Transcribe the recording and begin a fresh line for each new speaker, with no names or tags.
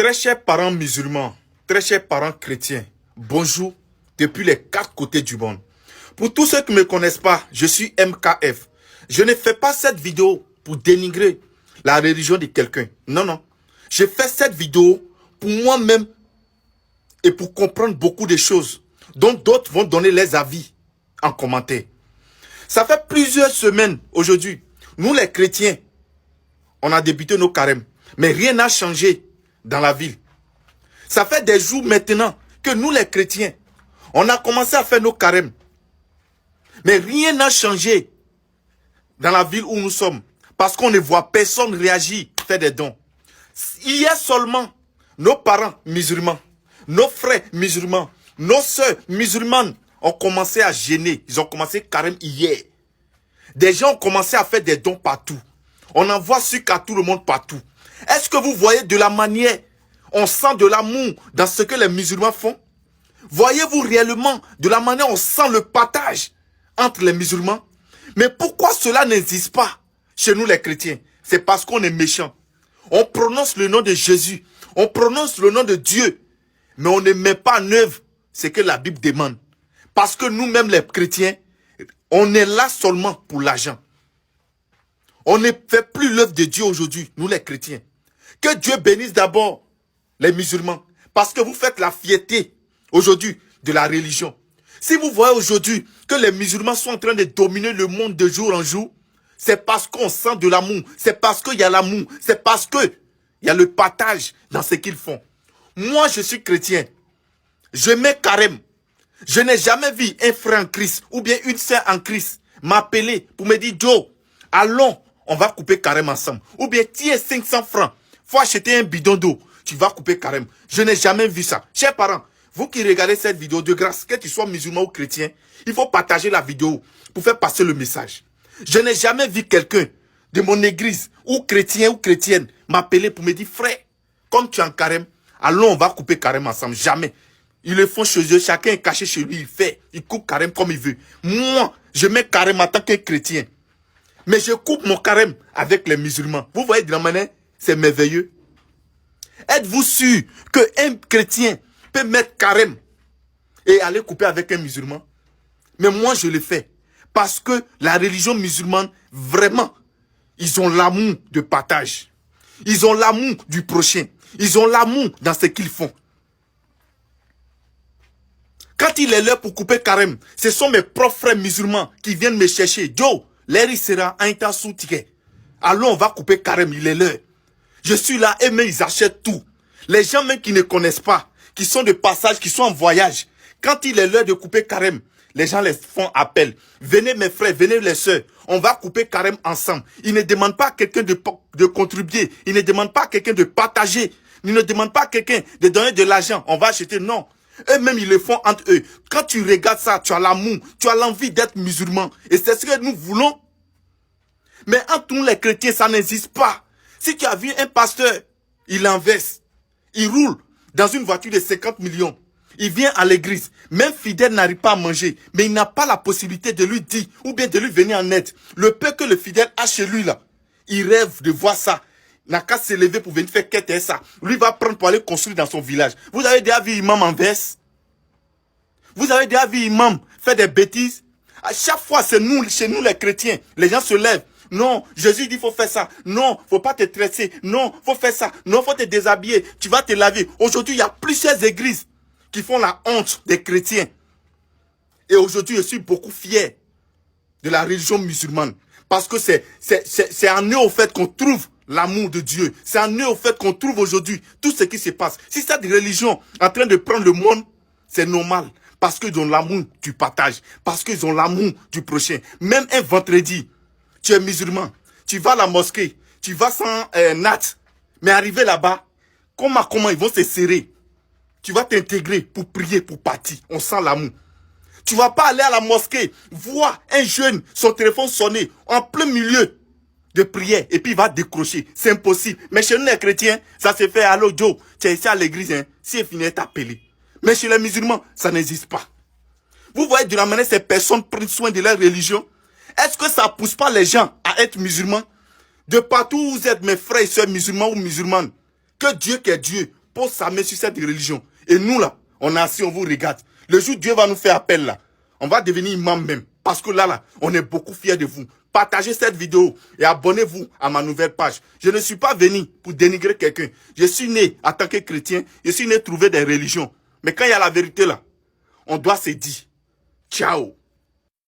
Très chers parents musulmans, très chers parents chrétiens, bonjour depuis les 4 côtés du monde. Pour tous ceux qui ne me connaissent pas, je suis MKF. Je ne fais pas cette vidéo pour dénigrer la religion de quelqu'un. Non, non. Je fais cette vidéo pour moi-même et pour comprendre beaucoup de choses dont d'autres vont donner leurs avis en commentaire. Ça fait plusieurs semaines aujourd'hui. Nous les chrétiens, on a débuté nos carèmes. Mais rien n'a changé dans la ville. Ça fait des jours maintenant que nous les chrétiens, on a commencé à faire nos carèmes. Mais rien n'a changé dans la ville où nous sommes. Parce qu'on ne voit personne réagir, faire des dons. Hier seulement, nos parents musulmans, nos frères musulmans, nos soeurs musulmanes ont commencé à jeûner. Ils ont commencé carême hier. Des gens ont commencé à faire des dons partout. On envoie sucre à tout le monde partout. Est-ce que vous voyez de la manière, on sent de l'amour dans ce que les musulmans font? Voyez-vous réellement de la manière on sent le partage entre les musulmans? Mais pourquoi cela n'existe pas chez nous les chrétiens? C'est parce qu'on est méchants. On prononce le nom de Jésus, on prononce le nom de Dieu, mais on ne met pas en œuvre ce que la Bible demande. Parce que nous-mêmes les chrétiens, on est là seulement pour l'argent. On ne fait plus l'œuvre de Dieu aujourd'hui, nous les chrétiens. Que Dieu bénisse d'abord les musulmans. Parce que vous faites la fierté aujourd'hui de la religion. Si vous voyez aujourd'hui que les musulmans sont en train de dominer le monde de jour en jour, c'est parce qu'on sent de l'amour. C'est parce qu'il y a l'amour. C'est parce qu'il y a le partage dans ce qu'ils font. Moi, je suis chrétien. Je mets carême. Je n'ai jamais vu un frère en Christ ou bien une sœur en Christ m'appeler pour me dire « Joe, allons, on va couper carême ensemble. » Ou bien « Tiens 500 francs, faut acheter un bidon d'eau, tu vas couper carême. » Je n'ai jamais vu ça. Chers parents, vous qui regardez cette vidéo, de grâce, que tu sois musulman ou chrétien, il faut partager la vidéo pour faire passer le message. Je n'ai jamais vu quelqu'un de mon église, ou chrétien ou chrétienne, m'appeler pour me dire « Frère, comme tu es en carême, allons, on va couper carême ensemble. » Jamais. Ils le font chez eux, chacun est caché chez lui, il fait, il coupe carême comme il veut. Moi, je mets carême en tant que chrétien. Mais je coupe mon carême avec les musulmans. Vous voyez de la manière, c'est merveilleux. Êtes-vous sûr qu'un chrétien peut mettre carême et aller couper avec un musulman? Mais moi, je le fais. Parce que la religion musulmane, vraiment, ils ont l'amour de partage. Ils ont l'amour du prochain. Ils ont l'amour dans ce qu'ils font. Quand il est l'heure pour couper carême, ce sont mes propres frères musulmans qui viennent me chercher. Joe, l'air il sera un tas sous ticket. Allons, on va couper carême, il est l'heure. Je suis là et même ils achètent tout. Les gens même qui ne connaissent pas, qui sont de passage, qui sont en voyage, quand il est l'heure de couper carême, les gens les font appel. Venez mes frères, venez les sœurs, on va couper carême ensemble. Ils ne demandent pas à quelqu'un de contribuer, ils ne demandent pas à quelqu'un de partager, ils ne demandent pas à quelqu'un de donner de l'argent, on va acheter, non. Eux-mêmes, ils le font entre eux. Quand tu regardes ça, tu as l'amour, tu as l'envie d'être musulman. Et c'est ce que nous voulons. Mais entre nous les chrétiens, ça n'existe pas. Si tu as vu un pasteur, il inverse. Il roule dans une voiture de 50 millions. Il vient à l'église. Même fidèle n'arrive pas à manger. Mais il n'a pas la possibilité de lui dire ou bien de lui venir en aide. Le peu que le fidèle a chez lui là, il rêve de voir ça. Il n'a qu'à se lever pour venir faire qu'est-ce ça. Lui va prendre pour aller construire dans son village. Vous avez déjà vu imam en verse? Vous avez déjà vu imam faire des bêtises? À chaque fois, c'est nous, chez nous les chrétiens. Les gens se lèvent. Non, Jésus dit, faut faire ça. Non, faut pas te tresser. Non, faut faire ça. Non, faut te déshabiller. Tu vas te laver. Aujourd'hui, il y a plusieurs églises qui font la honte des chrétiens. Et aujourd'hui, je suis beaucoup fier de la religion musulmane. Parce que c'est en eux, au fait, qu'on trouve l'amour de Dieu. C'est en eux, au fait, qu'on trouve aujourd'hui tout ce qui se passe. Si cette religion en train de prendre le monde, c'est normal. Parce qu'ils ont l'amour du partage. Parce qu'ils ont l'amour du prochain. Même un vendredi, tu es musulman. Tu vas à la mosquée. Tu vas sans natte. Mais arrivé là-bas, comment ils vont se serrer. Tu vas t'intégrer pour prier, pour partir. On sent l'amour. Tu vas pas aller à la mosquée, voir un jeune, son téléphone sonner en plein milieu de prière et puis il va décrocher. C'est impossible. Mais chez nous les chrétiens, ça se fait. Allô Joe, tu es ici à l'église, hein, si il finit t'appeler. Mais chez les musulmans, ça n'existe pas. Vous voyez de la manière ces personnes prennent soin de leur religion. Est-ce que ça pousse pas les gens à être musulmans? De partout où vous êtes mes frères et sœurs musulmans ou musulmanes, que Dieu qui est Dieu pose sa main sur cette religion. Et nous là, on est assis, on vous regarde. Le jour où Dieu va nous faire appel là, on va devenir imam même. Parce que là, on est beaucoup fiers de vous. Partagez cette vidéo et abonnez-vous à ma nouvelle page. Je ne suis pas venu pour dénigrer quelqu'un. Je suis né en tant que chrétien. Je suis né trouver des religions. Mais quand il y a la vérité là, on doit se dire, ciao.